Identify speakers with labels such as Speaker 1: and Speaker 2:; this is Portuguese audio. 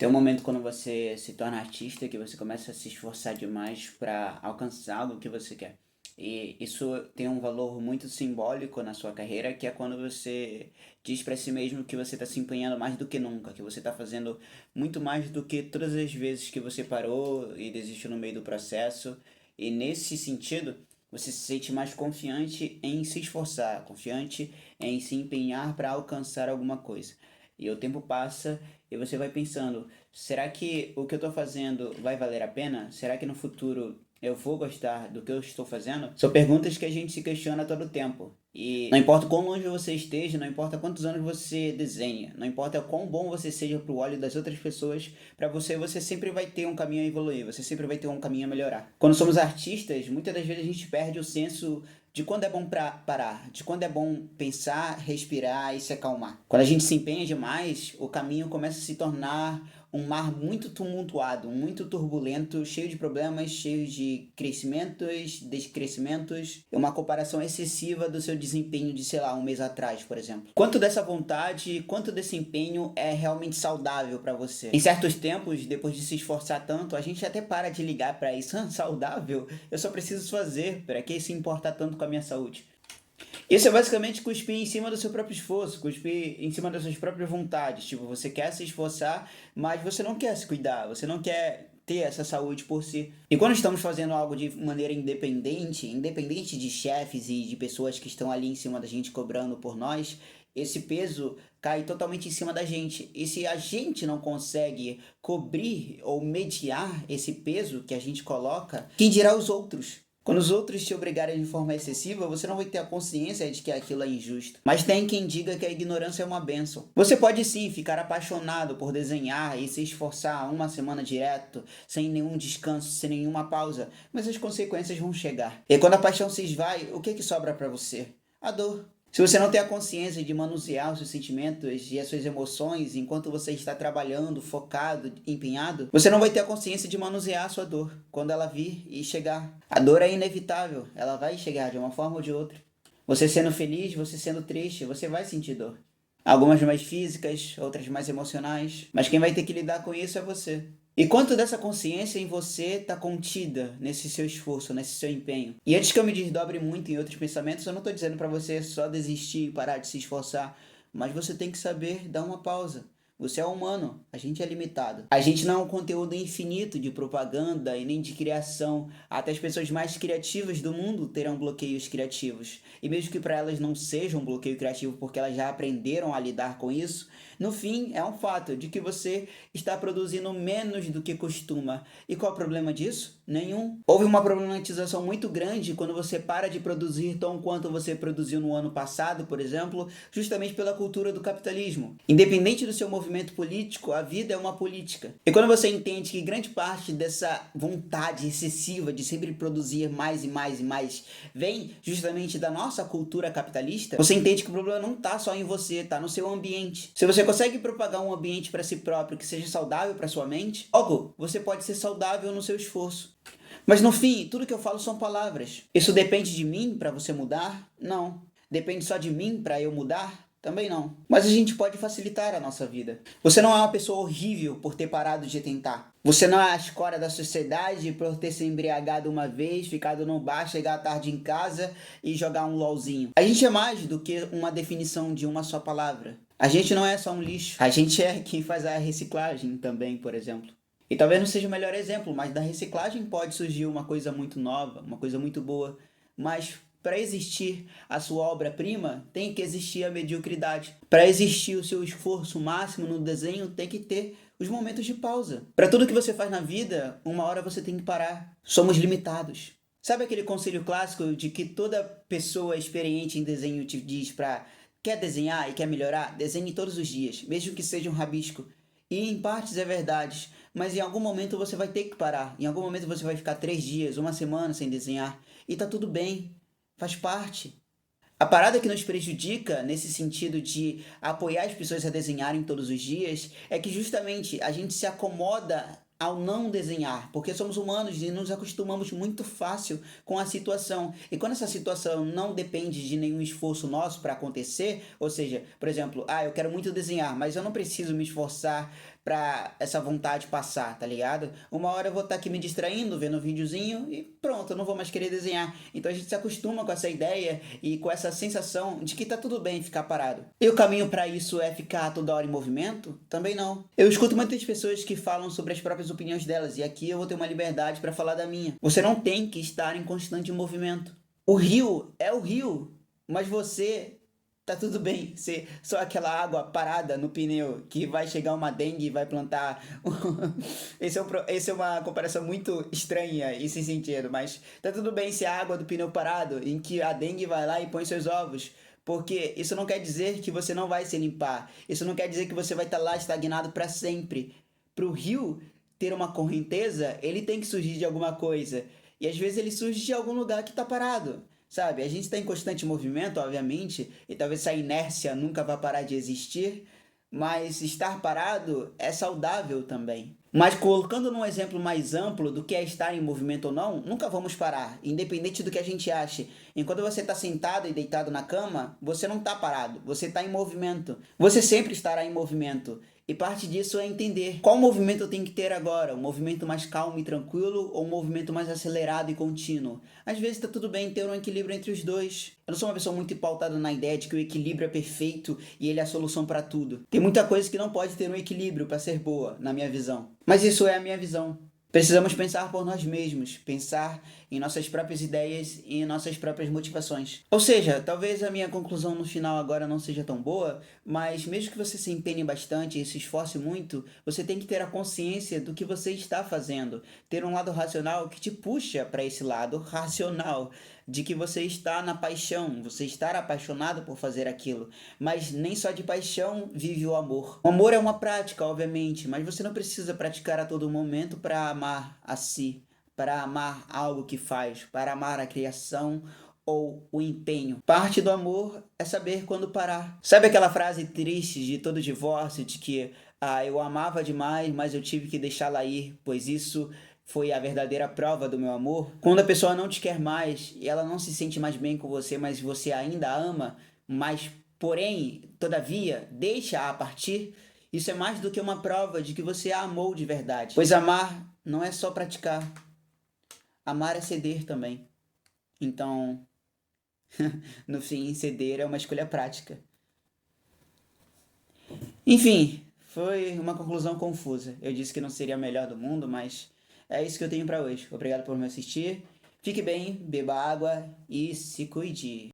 Speaker 1: Tem um momento quando você se torna artista que você começa a se esforçar demais para alcançar algo que você quer. E isso tem um valor muito simbólico na sua carreira, que é quando você diz para si mesmo que você está se empenhando mais do que nunca, que você está fazendo muito mais do que todas as vezes que você parou e desistiu no meio do processo. E nesse sentido, você se sente mais confiante em se esforçar, confiante em se empenhar para alcançar alguma coisa. E o tempo passa e você vai pensando, será que o que eu estou fazendo vai valer a pena? Será que no futuro eu vou gostar do que eu estou fazendo? São perguntas que a gente se questiona todo o tempo. E não importa quão longe você esteja, não importa quantos anos você desenha, não importa quão bom você seja para o olho das outras pessoas, para você, você sempre vai ter um caminho a evoluir, você sempre vai ter um caminho a melhorar. Quando somos artistas, muitas das vezes a gente perde o senso de quando é bom pra parar, de quando é bom pensar, respirar e se acalmar. Quando a gente se empenha demais, o caminho começa a se tornar um mar muito tumultuado, muito turbulento, cheio de problemas, cheio de crescimentos, descrescimentos, uma comparação excessiva do seu desempenho de, sei lá, um mês atrás, por exemplo. Quanto dessa vontade, quanto desse empenho é realmente saudável para você? Em certos tempos, depois de se esforçar tanto, a gente até para de ligar para isso. Saudável? Eu só preciso fazer, para que se importar tanto com a minha saúde? Isso é basicamente cuspir em cima do seu próprio esforço, cuspir em cima das suas próprias vontades. Tipo, você quer se esforçar, mas você não quer se cuidar, você não quer ter essa saúde por si. E quando estamos fazendo algo de maneira independente, independente de chefes e de pessoas que estão ali em cima da gente cobrando por nós, esse peso cai totalmente em cima da gente. E se a gente não consegue cobrir ou mediar esse peso que a gente coloca, quem dirá os outros? Quando os outros te obrigarem de forma excessiva, você não vai ter a consciência de que aquilo é injusto. Mas tem quem diga que a ignorância é uma bênção. Você pode sim ficar apaixonado por desenhar e se esforçar uma semana direto, sem nenhum descanso, sem nenhuma pausa, mas as consequências vão chegar. E quando a paixão se esvai, o que sobra para você? A dor. Se você não tem a consciência de manusear os seus sentimentos e as suas emoções enquanto você está trabalhando, focado, empenhado, você não vai ter a consciência de manusear a sua dor quando ela vir e chegar. A dor é inevitável, ela vai chegar de uma forma ou de outra. Você sendo feliz, você sendo triste, você vai sentir dor. Algumas mais físicas, outras mais emocionais, mas quem vai ter que lidar com isso é você. E quanto dessa consciência em você está contida nesse seu esforço, nesse seu empenho? E antes que eu me desdobre muito em outros pensamentos, eu não estou dizendo para você só desistir e parar de se esforçar, mas você tem que saber dar uma pausa. Você é humano, a gente é limitado. A gente não é um conteúdo infinito de propaganda e nem de criação. Até as pessoas mais criativas do mundo terão bloqueios criativos. E mesmo que para elas não seja um bloqueio criativo porque elas já aprenderam a lidar com isso, no fim é um fato de que você está produzindo menos do que costuma. E qual é o problema disso? Nenhum. Houve uma problematização muito grande quando você para de produzir tão quanto você produziu no ano passado, por exemplo, justamente pela cultura do capitalismo. Independente do seu movimento político, a vida é uma política. E quando você entende que grande parte dessa vontade excessiva de sempre produzir mais e mais e mais vem justamente da nossa cultura capitalista, você entende que o problema não está só em você, está no seu ambiente. Se você consegue propagar um ambiente para si próprio que seja saudável para sua mente, logo, você pode ser saudável no seu esforço. Mas no fim, tudo que eu falo são palavras. Isso depende de mim para você mudar? Não. Depende só de mim para eu mudar? Também não. Mas a gente pode facilitar a nossa vida. Você não é uma pessoa horrível por ter parado de tentar. Você não é a escória da sociedade por ter se embriagado uma vez, ficado no bar, chegar tarde em casa e jogar um LOLzinho. A gente é mais do que uma definição de uma só palavra. A gente não é só um lixo. A gente é quem faz a reciclagem também, por exemplo. E talvez não seja o melhor exemplo, mas da reciclagem pode surgir uma coisa muito nova, uma coisa muito boa. Mas para existir a sua obra-prima, tem que existir a mediocridade. Para existir o seu esforço máximo no desenho, tem que ter os momentos de pausa. Para tudo que você faz na vida, uma hora você tem que parar. Somos limitados. Sabe aquele conselho clássico de que toda pessoa experiente em desenho te diz para quer desenhar e quer melhorar? Desenhe todos os dias, mesmo que seja um rabisco. E em partes é verdade, mas em algum momento você vai ter que parar. Em algum momento você vai ficar 3 dias, uma semana sem desenhar. E tá tudo bem, faz parte. A parada que nos prejudica, nesse sentido de apoiar as pessoas a desenharem todos os dias, é que justamente a gente se acomoda ao não desenhar, porque somos humanos e nos acostumamos muito fácil com a situação. E quando essa situação não depende de nenhum esforço nosso para acontecer, ou seja, por exemplo, eu quero muito desenhar, mas eu não preciso me esforçar pra essa vontade passar, tá ligado? Uma hora eu vou estar aqui me distraindo, vendo um videozinho e pronto, eu não vou mais querer desenhar. Então a gente se acostuma com essa ideia e com essa sensação de que tá tudo bem ficar parado. E o caminho pra isso é ficar toda hora em movimento? Também não. Eu escuto muitas pessoas que falam sobre as próprias opiniões delas e aqui eu vou ter uma liberdade pra falar da minha. Você não tem que estar em constante movimento. O rio é o rio, mas você tá tudo bem. Ser só aquela água parada no pneu que vai chegar uma dengue e vai plantar. Esse é uma comparação muito estranha e sem sentido, mas tá tudo bem se a água do pneu parado, em que a dengue vai lá e põe seus ovos. Porque isso não quer dizer que você não vai se limpar. Isso não quer dizer que você vai estar lá estagnado para sempre. Para o rio ter uma correnteza, ele tem que surgir de alguma coisa. E às vezes ele surge de algum lugar que está parado. Sabe, a gente está em constante movimento, obviamente, e talvez essa inércia nunca vá parar de existir, mas estar parado é saudável também. Mas colocando num exemplo mais amplo do que é estar em movimento ou não, nunca vamos parar, independente do que a gente ache. Enquanto você está sentado e deitado na cama, você não está parado, você está em movimento. Você sempre estará em movimento. E parte disso é entender qual movimento eu tenho que ter agora, um movimento mais calmo e tranquilo ou um movimento mais acelerado e contínuo. Às vezes está tudo bem ter um equilíbrio entre os dois. Eu não sou uma pessoa muito pautada na ideia de que o equilíbrio é perfeito e ele é a solução para tudo. Tem muita coisa que não pode ter um equilíbrio para ser boa, na minha visão. Mas isso é a minha visão. Precisamos pensar por nós mesmos, pensar em nossas próprias ideias e em nossas próprias motivações. Ou seja, talvez a minha conclusão no final agora não seja tão boa, mas mesmo que você se empenhe bastante e se esforce muito, você tem que ter a consciência do que você está fazendo, ter um lado racional que te puxa para esse lado racional, de que você está na paixão, você está apaixonado por fazer aquilo, mas nem só de paixão vive o amor. O amor é uma prática, obviamente, mas você não precisa praticar a todo momento para amar a si, para amar algo que faz, para amar a criação ou o empenho. Parte do amor é saber quando parar. Sabe aquela frase triste de todo divórcio, de que eu amava demais, mas eu tive que deixá-la ir, pois isso foi a verdadeira prova do meu amor? Quando a pessoa não te quer mais e ela não se sente mais bem com você, mas você ainda a ama, mas porém, todavia, deixa-a partir, isso é mais do que uma prova de que você a amou de verdade. Pois amar não é só praticar, amar é ceder também. Então, no fim, ceder é uma escolha prática. Enfim, foi uma conclusão confusa. Eu disse que não seria a melhor do mundo, mas é isso que eu tenho para hoje. Obrigado por me assistir. Fique bem, beba água e se cuide.